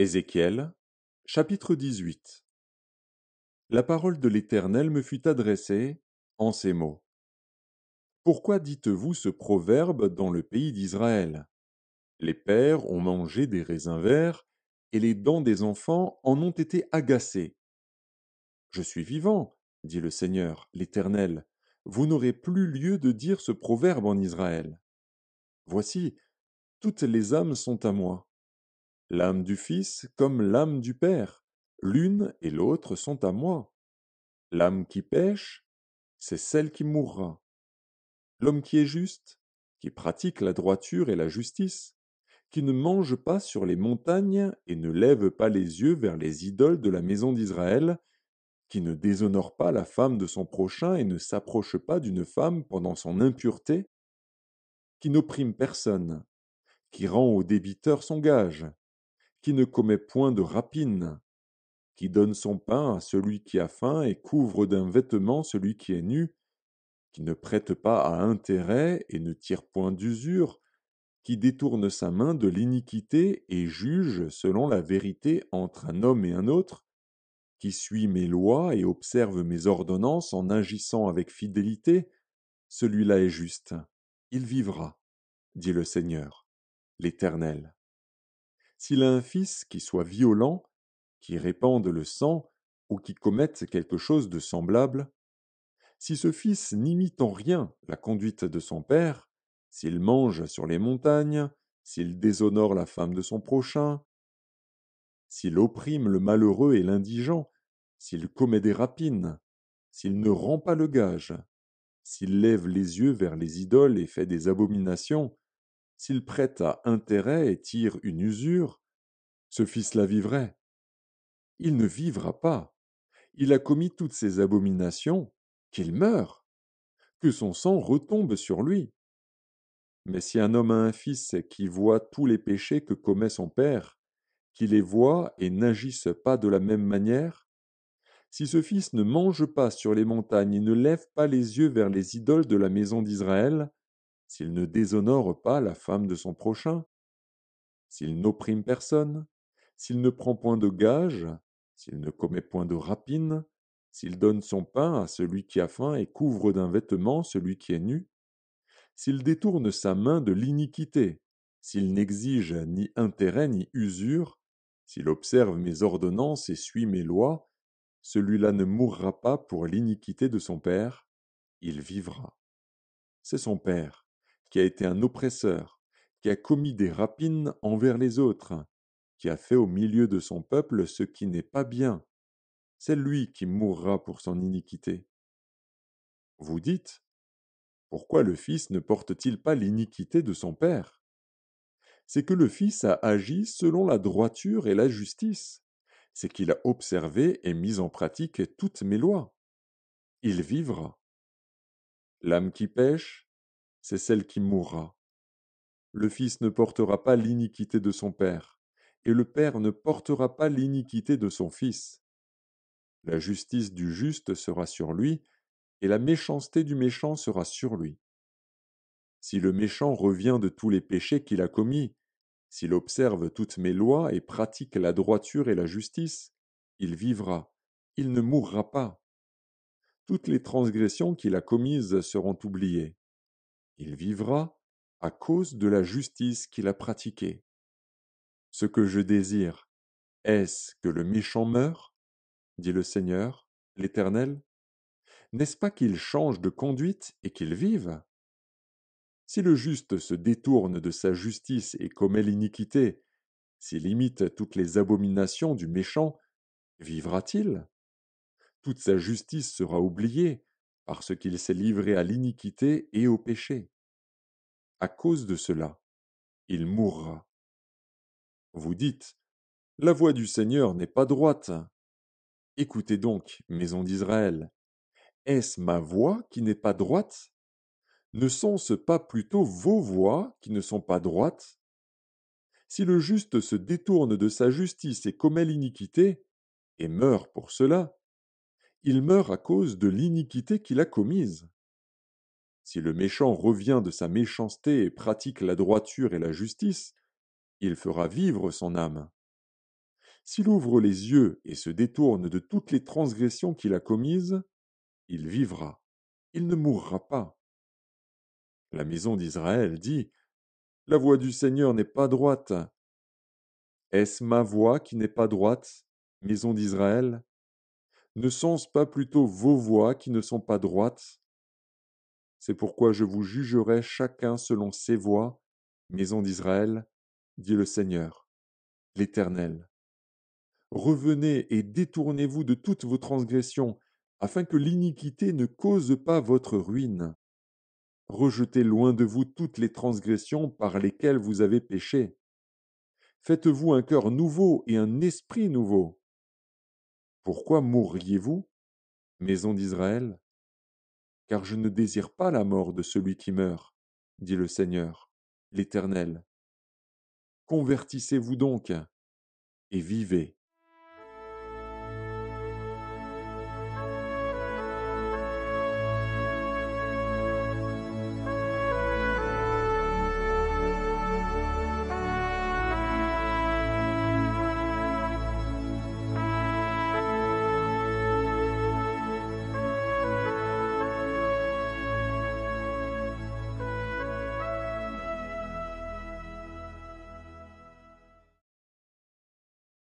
Ézéchiel, chapitre 18. La parole de l'Éternel me fut adressée en ces mots. Pourquoi dites-vous ce proverbe dans le pays d'Israël? Les pères ont mangé des raisins verts, et les dents des enfants en ont été agacées. Je suis vivant, dit le Seigneur, l'Éternel. Vous n'aurez plus lieu de dire ce proverbe en Israël. Voici, toutes les âmes sont à moi. L'âme du Fils comme l'âme du Père, l'une et l'autre sont à moi. L'âme qui pêche, c'est celle qui mourra. L'homme qui est juste, qui pratique la droiture et la justice, qui ne mange pas sur les montagnes et ne lève pas les yeux vers les idoles de la maison d'Israël, qui ne déshonore pas la femme de son prochain et ne s'approche pas d'une femme pendant son impureté, qui n'opprime personne, qui rend au débiteur son gage, qui ne commet point de rapine, qui donne son pain à celui qui a faim et couvre d'un vêtement celui qui est nu, qui ne prête pas à intérêt et ne tire point d'usure, qui détourne sa main de l'iniquité et juge selon la vérité entre un homme et un autre, qui suit mes lois et observe mes ordonnances en agissant avec fidélité, celui-là est juste. Il vivra, dit le Seigneur, l'Éternel. S'il a un fils qui soit violent, qui répande le sang, ou qui commette quelque chose de semblable, si ce fils n'imite en rien la conduite de son père, s'il mange sur les montagnes, s'il déshonore la femme de son prochain, s'il opprime le malheureux et l'indigent, s'il commet des rapines, s'il ne rend pas le gage, s'il lève les yeux vers les idoles et fait des abominations, s'il prête à intérêt et tire une usure, ce fils-là vivrait. Il ne vivra pas. Il a commis toutes ces abominations, qu'il meure, que son sang retombe sur lui. Mais si un homme a un fils qui voit tous les péchés que commet son père, qui les voit et n'agisse pas de la même manière, si ce fils ne mange pas sur les montagnes et ne lève pas les yeux vers les idoles de la maison d'Israël, s'il ne déshonore pas la femme de son prochain, s'il n'opprime personne, s'il ne prend point de gage, s'il ne commet point de rapine, s'il donne son pain à celui qui a faim et couvre d'un vêtement celui qui est nu, s'il détourne sa main de l'iniquité, s'il n'exige ni intérêt ni usure, s'il observe mes ordonnances et suit mes lois, celui-là ne mourra pas pour l'iniquité de son père, il vivra. C'est son père, qui a été un oppresseur, qui a commis des rapines envers les autres, qui a fait au milieu de son peuple ce qui n'est pas bien. C'est lui qui mourra pour son iniquité. Vous dites, pourquoi le Fils ne porte-t-il pas l'iniquité de son Père? C'est que le Fils a agi selon la droiture et la justice. C'est qu'il a observé et mis en pratique toutes mes lois. Il vivra. L'âme qui pêche, c'est celle qui mourra. Le Fils ne portera pas l'iniquité de son Père, et le Père ne portera pas l'iniquité de son Fils. La justice du juste sera sur lui, et la méchanceté du méchant sera sur lui. Si le méchant revient de tous les péchés qu'il a commis, s'il observe toutes mes lois et pratique la droiture et la justice, il vivra, il ne mourra pas. Toutes les transgressions qu'il a commises seront oubliées. Il vivra à cause de la justice qu'il a pratiquée. Ce que je désire, est-ce que le méchant meure? Dit le Seigneur, l'Éternel. N'est-ce pas qu'il change de conduite et qu'il vive? Si le juste se détourne de sa justice et commet l'iniquité, s'il imite toutes les abominations du méchant, vivra-t-il? Toute sa justice sera oubliée, parce qu'il s'est livré à l'iniquité et au péché. À cause de cela, il mourra. Vous dites, la voie du Seigneur n'est pas droite. Écoutez donc, maison d'Israël, est-ce ma voix qui n'est pas droite? Ne sont-ce pas plutôt vos voix qui ne sont pas droites? Si le juste se détourne de sa justice et commet l'iniquité, et meurt pour cela, il meurt à cause de l'iniquité qu'il a commise. Si le méchant revient de sa méchanceté et pratique la droiture et la justice, il fera vivre son âme. S'il ouvre les yeux et se détourne de toutes les transgressions qu'il a commises, il vivra, il ne mourra pas. La maison d'Israël dit, la voie du Seigneur n'est pas droite. Est-ce ma voie qui n'est pas droite, maison d'Israël? Ne sont-ce pas plutôt vos voies qui ne sont pas droites? C'est pourquoi je vous jugerai chacun selon ses voies, maison d'Israël, dit le Seigneur, l'Éternel. Revenez et détournez-vous de toutes vos transgressions, afin que l'iniquité ne cause pas votre ruine. Rejetez loin de vous toutes les transgressions par lesquelles vous avez péché. Faites-vous un cœur nouveau et un esprit nouveau. Pourquoi mourriez-vous, maison d'Israël? Car je ne désire pas la mort de celui qui meurt, dit le Seigneur, l'Éternel. Convertissez-vous donc et vivez.